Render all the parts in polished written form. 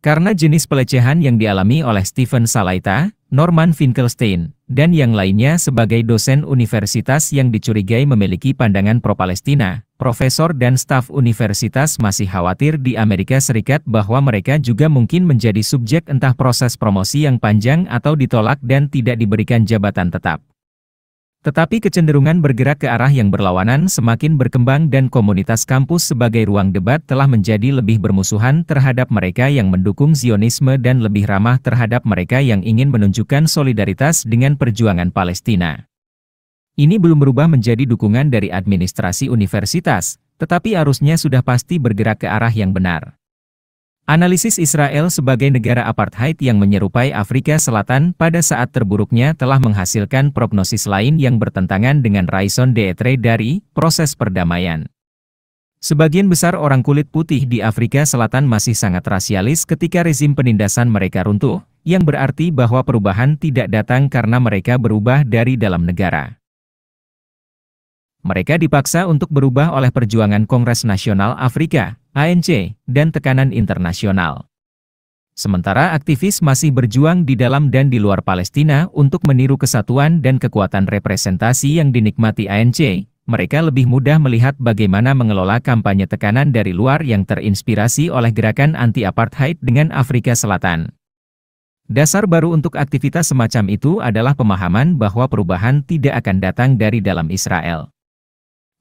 Karena jenis pelecehan yang dialami oleh Steven Salaita, Norman Finkelstein, dan yang lainnya sebagai dosen universitas yang dicurigai memiliki pandangan pro-Palestina, profesor dan staf universitas masih khawatir di Amerika Serikat bahwa mereka juga mungkin menjadi subjek entah proses promosi yang panjang atau ditolak dan tidak diberikan jabatan tetap. Tetapi kecenderungan bergerak ke arah yang berlawanan semakin berkembang dan komunitas kampus sebagai ruang debat telah menjadi lebih bermusuhan terhadap mereka yang mendukung Zionisme dan lebih ramah terhadap mereka yang ingin menunjukkan solidaritas dengan perjuangan Palestina. Ini belum berubah menjadi dukungan dari administrasi universitas, tetapi arusnya sudah pasti bergerak ke arah yang benar. Analisis Israel sebagai negara apartheid yang menyerupai Afrika Selatan pada saat terburuknya telah menghasilkan prognosis lain yang bertentangan dengan raison d'être dari proses perdamaian. Sebagian besar orang kulit putih di Afrika Selatan masih sangat rasialis ketika rezim penindasan mereka runtuh, yang berarti bahwa perubahan tidak datang karena mereka berubah dari dalam negara. Mereka dipaksa untuk berubah oleh perjuangan Kongres Nasional Afrika, ANC, dan tekanan internasional. Sementara aktivis masih berjuang di dalam dan di luar Palestina untuk meniru kesatuan dan kekuatan representasi yang dinikmati ANC, mereka lebih mudah melihat bagaimana mengelola kampanye tekanan dari luar yang terinspirasi oleh gerakan anti-apartheid dengan Afrika Selatan. Dasar baru untuk aktivitas semacam itu adalah pemahaman bahwa perubahan tidak akan datang dari dalam Israel.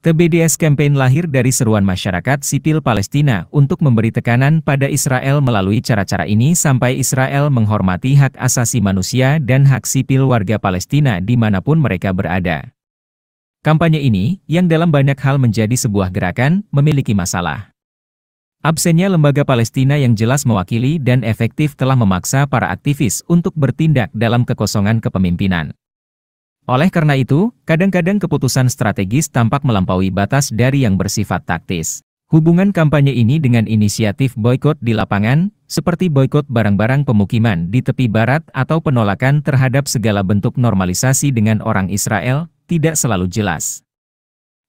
TBDS Campaign lahir dari seruan masyarakat sipil Palestina untuk memberi tekanan pada Israel melalui cara-cara ini sampai Israel menghormati hak asasi manusia dan hak sipil warga Palestina dimanapun mereka berada. Kampanye ini, yang dalam banyak hal menjadi sebuah gerakan, memiliki masalah. Absennya lembaga Palestina yang jelas mewakili dan efektif telah memaksa para aktivis untuk bertindak dalam kekosongan kepemimpinan. Oleh karena itu, kadang-kadang keputusan strategis tampak melampaui batas dari yang bersifat taktis. Hubungan kampanye ini dengan inisiatif boikot di lapangan, seperti boikot barang-barang pemukiman di tepi barat atau penolakan terhadap segala bentuk normalisasi dengan orang Israel, tidak selalu jelas.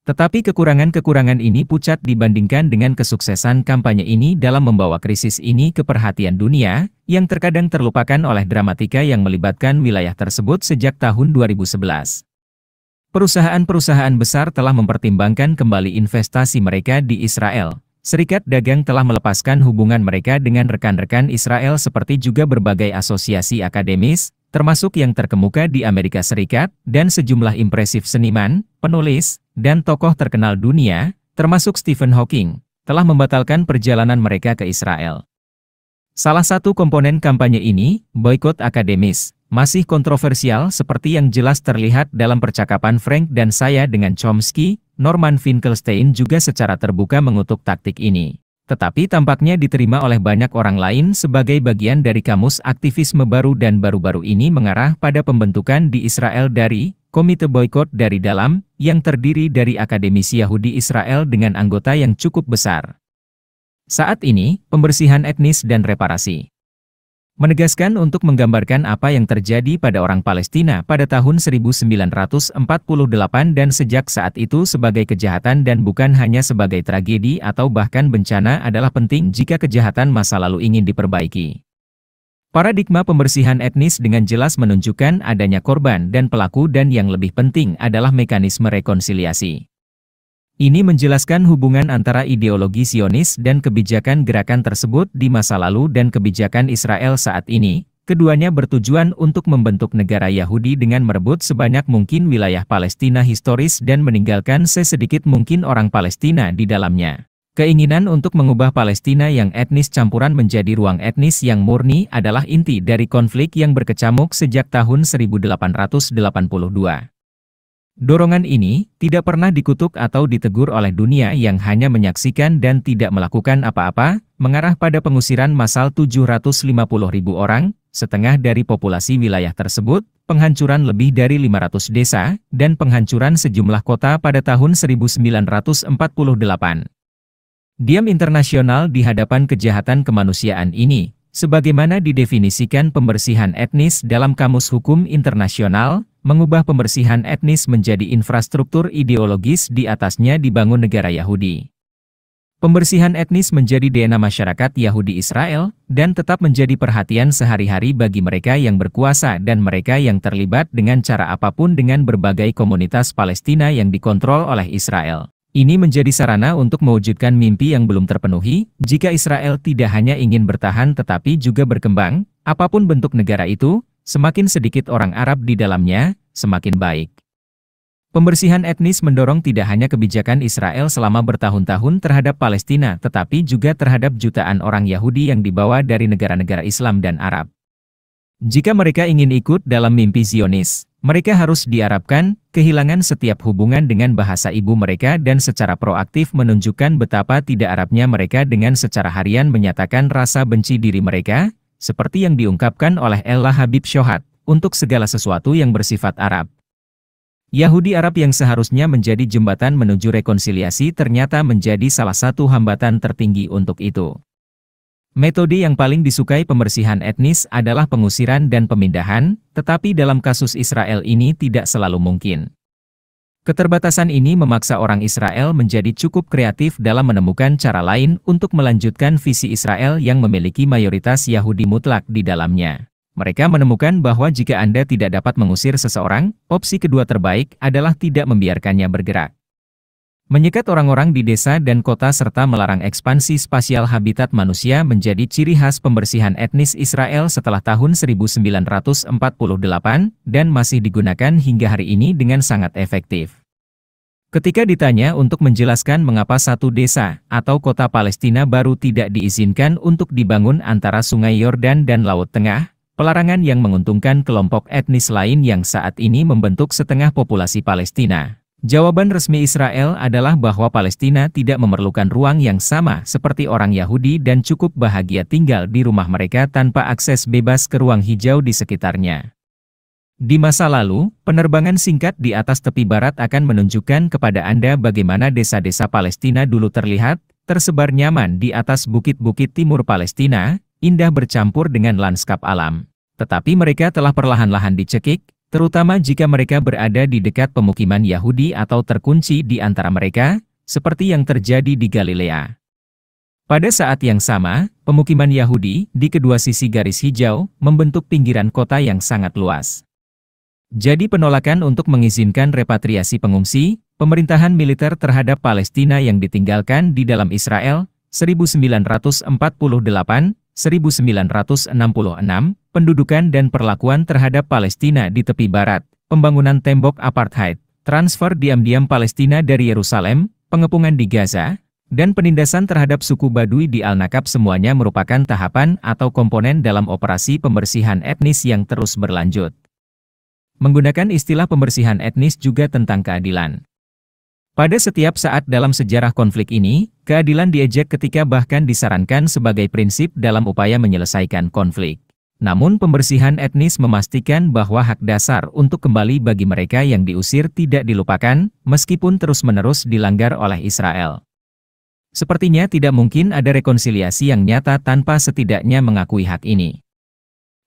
Tetapi kekurangan-kekurangan ini pucat dibandingkan dengan kesuksesan kampanye ini dalam membawa krisis ini ke perhatian dunia, yang terkadang terlupakan oleh dramatika yang melibatkan wilayah tersebut sejak tahun 2011. Perusahaan-perusahaan besar telah mempertimbangkan kembali investasi mereka di Israel. Serikat Dagang telah melepaskan hubungan mereka dengan rekan-rekan Israel seperti juga berbagai asosiasi akademis, termasuk yang terkemuka di Amerika Serikat, dan sejumlah impresif seniman, penulis, dan tokoh terkenal dunia, termasuk Stephen Hawking, telah membatalkan perjalanan mereka ke Israel. Salah satu komponen kampanye ini, boikot akademis, masih kontroversial seperti yang jelas terlihat dalam percakapan Frank dan saya dengan Chomsky. Norman Finkelstein juga secara terbuka mengutuk taktik ini. Tetapi tampaknya diterima oleh banyak orang lain sebagai bagian dari kamus aktivisme baru dan baru-baru ini mengarah pada pembentukan di Israel dari Komite Boikot dari Dalam, yang terdiri dari akademisi Yahudi Israel dengan anggota yang cukup besar. Saat ini, pembersihan etnis dan reparasi. Menegaskan untuk menggambarkan apa yang terjadi pada orang Palestina pada tahun 1948 dan sejak saat itu sebagai kejahatan dan bukan hanya sebagai tragedi atau bahkan bencana adalah penting jika kejahatan masa lalu ingin diperbaiki. Paradigma pembersihan etnis dengan jelas menunjukkan adanya korban dan pelaku dan yang lebih penting adalah mekanisme rekonsiliasi. Ini menjelaskan hubungan antara ideologi Zionis dan kebijakan gerakan tersebut di masa lalu dan kebijakan Israel saat ini. Keduanya bertujuan untuk membentuk negara Yahudi dengan merebut sebanyak mungkin wilayah Palestina historis dan meninggalkan sesedikit mungkin orang Palestina di dalamnya. Keinginan untuk mengubah Palestina yang etnis campuran menjadi ruang etnis yang murni adalah inti dari konflik yang berkecamuk sejak tahun 1882. Dorongan ini tidak pernah dikutuk atau ditegur oleh dunia yang hanya menyaksikan dan tidak melakukan apa-apa, mengarah pada pengusiran massal 750.000 orang, setengah dari populasi wilayah tersebut, penghancuran lebih dari 500 desa, dan penghancuran sejumlah kota pada tahun 1948. Diam internasional di hadapan kejahatan kemanusiaan ini, sebagaimana didefinisikan pembersihan etnis dalam Kamus Hukum Internasional, mengubah pembersihan etnis menjadi infrastruktur ideologis di atasnya dibangun negara Yahudi. Pembersihan etnis menjadi DNA masyarakat Yahudi Israel, dan tetap menjadi perhatian sehari-hari bagi mereka yang berkuasa dan mereka yang terlibat dengan cara apapun dengan berbagai komunitas Palestina yang dikontrol oleh Israel. Ini menjadi sarana untuk mewujudkan mimpi yang belum terpenuhi, jika Israel tidak hanya ingin bertahan tetapi juga berkembang, apapun bentuk negara itu, semakin sedikit orang Arab di dalamnya, semakin baik. Pembersihan etnis mendorong tidak hanya kebijakan Israel selama bertahun-tahun terhadap Palestina tetapi juga terhadap jutaan orang Yahudi yang dibawa dari negara-negara Islam dan Arab. Jika mereka ingin ikut dalam mimpi Zionis, mereka harus diarabkan, kehilangan setiap hubungan dengan bahasa ibu mereka dan secara proaktif menunjukkan betapa tidak Arabnya mereka dengan secara harian menyatakan rasa benci diri mereka, seperti yang diungkapkan oleh Ella Habib Shohat, untuk segala sesuatu yang bersifat Arab. Yahudi Arab yang seharusnya menjadi jembatan menuju rekonsiliasi ternyata menjadi salah satu hambatan tertinggi untuk itu. Metode yang paling disukai pembersihan etnis adalah pengusiran dan pemindahan, tetapi dalam kasus Israel ini tidak selalu mungkin. Keterbatasan ini memaksa orang Israel menjadi cukup kreatif dalam menemukan cara lain untuk melanjutkan visi Israel yang memiliki mayoritas Yahudi mutlak di dalamnya. Mereka menemukan bahwa jika Anda tidak dapat mengusir seseorang, opsi kedua terbaik adalah tidak membiarkannya bergerak. Menyekat orang-orang di desa dan kota serta melarang ekspansi spasial habitat manusia menjadi ciri khas pembersihan etnis Israel setelah tahun 1948 dan masih digunakan hingga hari ini dengan sangat efektif. Ketika ditanya untuk menjelaskan mengapa satu desa atau kota Palestina baru tidak diizinkan untuk dibangun antara Sungai Yordan dan Laut Tengah, pelarangan yang menguntungkan kelompok etnis lain yang saat ini membentuk setengah populasi Palestina. Jawaban resmi Israel adalah bahwa Palestina tidak memerlukan ruang yang sama seperti orang Yahudi dan cukup bahagia tinggal di rumah mereka tanpa akses bebas ke ruang hijau di sekitarnya. Di masa lalu, penerbangan singkat di atas tepi barat akan menunjukkan kepada Anda bagaimana desa-desa Palestina dulu terlihat, tersebar nyaman di atas bukit-bukit timur Palestina, indah bercampur dengan lanskap alam. Tetapi mereka telah perlahan-lahan dicekik, terutama jika mereka berada di dekat pemukiman Yahudi atau terkunci di antara mereka, seperti yang terjadi di Galilea. Pada saat yang sama, pemukiman Yahudi di kedua sisi garis hijau membentuk pinggiran kota yang sangat luas. Jadi penolakan untuk mengizinkan repatriasi pengungsi, pemerintahan militer terhadap Palestina yang ditinggalkan di dalam Israel, 1948, 1966, pendudukan dan perlakuan terhadap Palestina di tepi barat, pembangunan tembok apartheid, transfer diam-diam Palestina dari Yerusalem, pengepungan di Gaza, dan penindasan terhadap suku Badui di Al-Nakab semuanya merupakan tahapan atau komponen dalam operasi pembersihan etnis yang terus berlanjut. Menggunakan istilah pembersihan etnis juga tentang keadilan. Pada setiap saat dalam sejarah konflik ini, keadilan diejek ketika bahkan disarankan sebagai prinsip dalam upaya menyelesaikan konflik. Namun pembersihan etnis memastikan bahwa hak dasar untuk kembali bagi mereka yang diusir tidak dilupakan, meskipun terus-menerus dilanggar oleh Israel. Sepertinya tidak mungkin ada rekonsiliasi yang nyata tanpa setidaknya mengakui hak ini.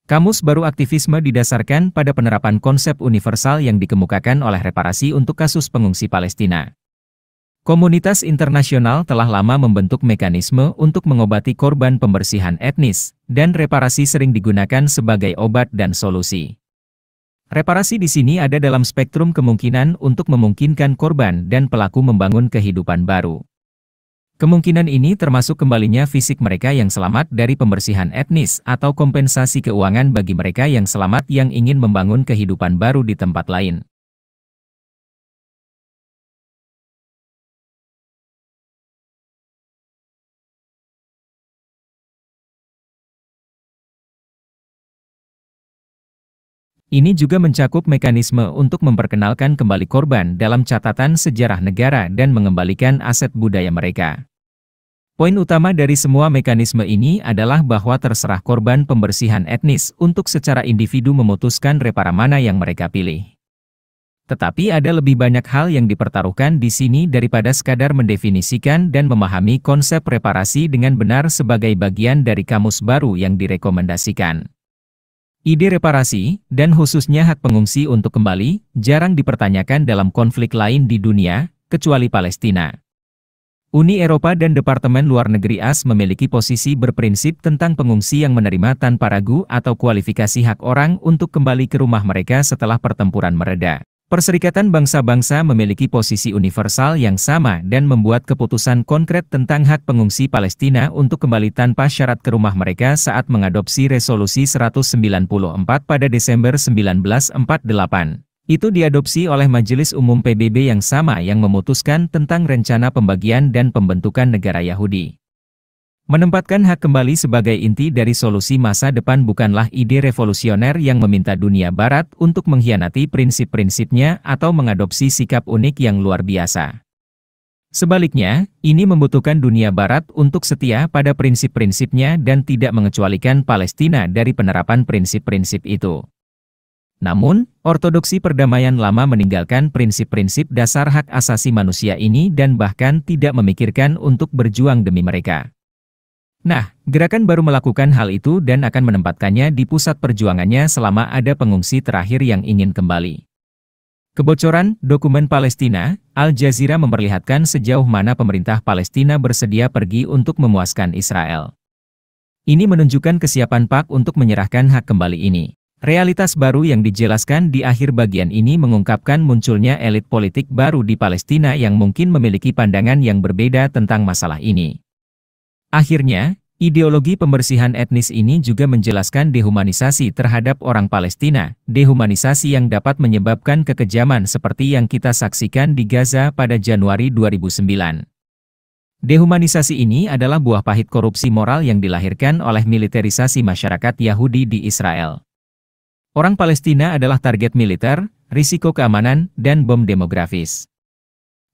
Kamus Baru Aktivisme didasarkan pada penerapan konsep universal yang dikemukakan oleh reparasi untuk kasus pengungsi Palestina. Komunitas internasional telah lama membentuk mekanisme untuk mengobati korban pembersihan etnis, dan reparasi sering digunakan sebagai obat dan solusi. Reparasi di sini ada dalam spektrum kemungkinan untuk memungkinkan korban dan pelaku membangun kehidupan baru. Kemungkinan ini termasuk kembalinya fisik mereka yang selamat dari pembersihan etnis atau kompensasi keuangan bagi mereka yang selamat yang ingin membangun kehidupan baru di tempat lain. Ini juga mencakup mekanisme untuk memperkenalkan kembali korban dalam catatan sejarah negara dan mengembalikan aset budaya mereka. Poin utama dari semua mekanisme ini adalah bahwa terserah korban pembersihan etnis untuk secara individu memutuskan repara mana yang mereka pilih. Tetapi ada lebih banyak hal yang dipertaruhkan di sini daripada sekadar mendefinisikan dan memahami konsep reparasi dengan benar sebagai bagian dari kamus baru yang direkomendasikan. Ide reparasi, dan khususnya hak pengungsi untuk kembali, jarang dipertanyakan dalam konflik lain di dunia, kecuali Palestina. Uni Eropa dan Departemen Luar Negeri AS memiliki posisi berprinsip tentang pengungsi yang menerima tanpa ragu atau kualifikasi hak orang untuk kembali ke rumah mereka setelah pertempuran mereda. Perserikatan Bangsa-Bangsa memiliki posisi universal yang sama dan membuat keputusan konkret tentang hak pengungsi Palestina untuk kembali tanpa syarat ke rumah mereka saat mengadopsi Resolusi 194 pada Desember 1948. Itu diadopsi oleh Majelis Umum PBB yang sama yang memutuskan tentang rencana pembagian dan pembentukan negara Yahudi. Menempatkan hak kembali sebagai inti dari solusi masa depan bukanlah ide revolusioner yang meminta dunia barat untuk mengkhianati prinsip-prinsipnya atau mengadopsi sikap unik yang luar biasa. Sebaliknya, ini membutuhkan dunia barat untuk setia pada prinsip-prinsipnya dan tidak mengecualikan Palestina dari penerapan prinsip-prinsip itu. Namun, ortodoksi perdamaian lama meninggalkan prinsip-prinsip dasar hak asasi manusia ini dan bahkan tidak memikirkan untuk berjuang demi mereka. Nah, gerakan baru melakukan hal itu dan akan menempatkannya di pusat perjuangannya selama ada pengungsi terakhir yang ingin kembali. Kebocoran dokumen Palestina, Al Jazeera memperlihatkan sejauh mana pemerintah Palestina bersedia pergi untuk memuaskan Israel. Ini menunjukkan kesiapan PAK untuk menyerahkan hak kembali ini. Realitas baru yang dijelaskan di akhir bagian ini mengungkapkan munculnya elit politik baru di Palestina yang mungkin memiliki pandangan yang berbeda tentang masalah ini. Akhirnya, ideologi pembersihan etnis ini juga menjelaskan dehumanisasi terhadap orang Palestina, dehumanisasi yang dapat menyebabkan kekejaman seperti yang kita saksikan di Gaza pada Januari 2009. Dehumanisasi ini adalah buah pahit korupsi moral yang dilahirkan oleh militerisasi masyarakat Yahudi di Israel. Orang Palestina adalah target militer, risiko keamanan, dan bom demografis.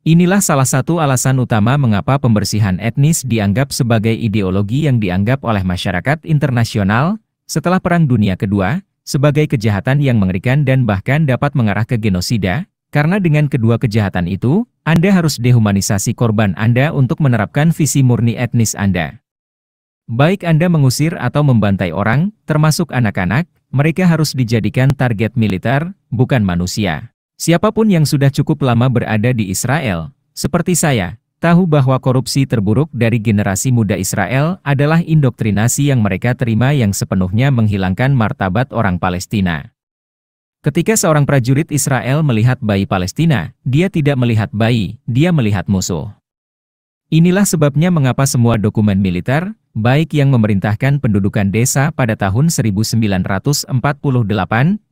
Inilah salah satu alasan utama mengapa pembersihan etnis dianggap sebagai ideologi yang dianggap oleh masyarakat internasional, setelah Perang Dunia Kedua, sebagai kejahatan yang mengerikan dan bahkan dapat mengarah ke genosida, karena dengan kedua kejahatan itu, Anda harus dehumanisasi korban Anda untuk menerapkan visi murni etnis Anda. Baik Anda mengusir atau membantai orang, termasuk anak-anak, mereka harus dijadikan target militer, bukan manusia. Siapapun yang sudah cukup lama berada di Israel, seperti saya, tahu bahwa korupsi terburuk dari generasi muda Israel adalah indoktrinasi yang mereka terima yang sepenuhnya menghilangkan martabat orang Palestina. Ketika seorang prajurit Israel melihat bayi Palestina, dia tidak melihat bayi, dia melihat musuh. Inilah sebabnya mengapa semua dokumen militer, baik yang memerintahkan pendudukan desa pada tahun 1948,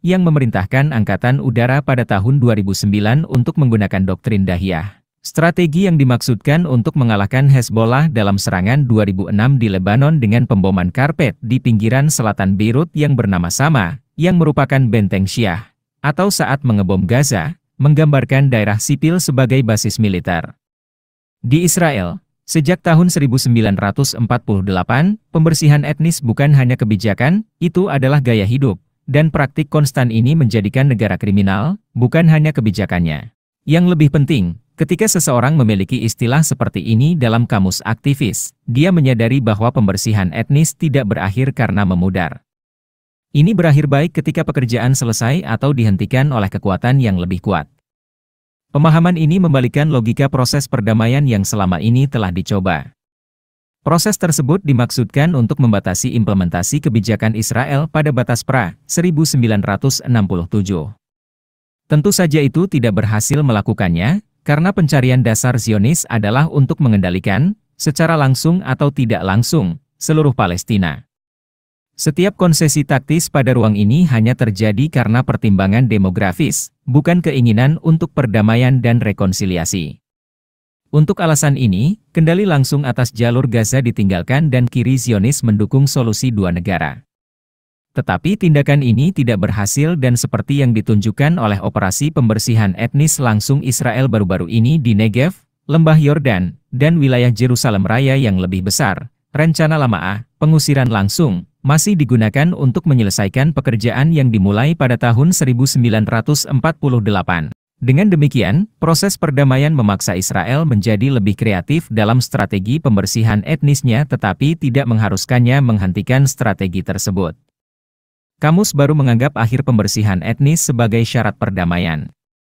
yang memerintahkan Angkatan Udara pada tahun 2009 untuk menggunakan doktrin Dahiyah. Strategi yang dimaksudkan untuk mengalahkan Hezbollah dalam serangan 2006 di Lebanon dengan pemboman karpet di pinggiran selatan Beirut yang bernama sama, yang merupakan benteng Syiah, atau saat mengebom Gaza, menggambarkan daerah sipil sebagai basis militer. Di Israel, sejak tahun 1948, pembersihan etnis bukan hanya kebijakan, itu adalah gaya hidup, dan praktik konstan ini menjadikan negara kriminal, bukan hanya kebijakannya. Yang lebih penting, ketika seseorang memiliki istilah seperti ini dalam kamus aktivis, dia menyadari bahwa pembersihan etnis tidak berakhir karena memudar. Ini berakhir baik ketika pekerjaan selesai atau dihentikan oleh kekuatan yang lebih kuat. Pemahaman ini membalikkan logika proses perdamaian yang selama ini telah dicoba. Proses tersebut dimaksudkan untuk membatasi implementasi kebijakan Israel pada batas pra. 1967. Tentu saja itu tidak berhasil melakukannya, karena pencarian dasar Zionis adalah untuk mengendalikan, secara langsung atau tidak langsung, seluruh Palestina. Setiap konsesi taktis pada ruang ini hanya terjadi karena pertimbangan demografis, bukan keinginan untuk perdamaian dan rekonsiliasi. Untuk alasan ini, kendali langsung atas jalur Gaza ditinggalkan dan kiri Zionis mendukung solusi dua negara. Tetapi tindakan ini tidak berhasil dan seperti yang ditunjukkan oleh operasi pembersihan etnis langsung Israel baru-baru ini di Negev, Lembah Yordan, dan wilayah Yerusalem Raya yang lebih besar, rencana Lama'ah, pengusiran langsung, masih digunakan untuk menyelesaikan pekerjaan yang dimulai pada tahun 1948. Dengan demikian, proses perdamaian memaksa Israel menjadi lebih kreatif dalam strategi pembersihan etnisnya tetapi tidak mengharuskannya menghentikan strategi tersebut. Kamus baru menganggap akhir pembersihan etnis sebagai syarat perdamaian.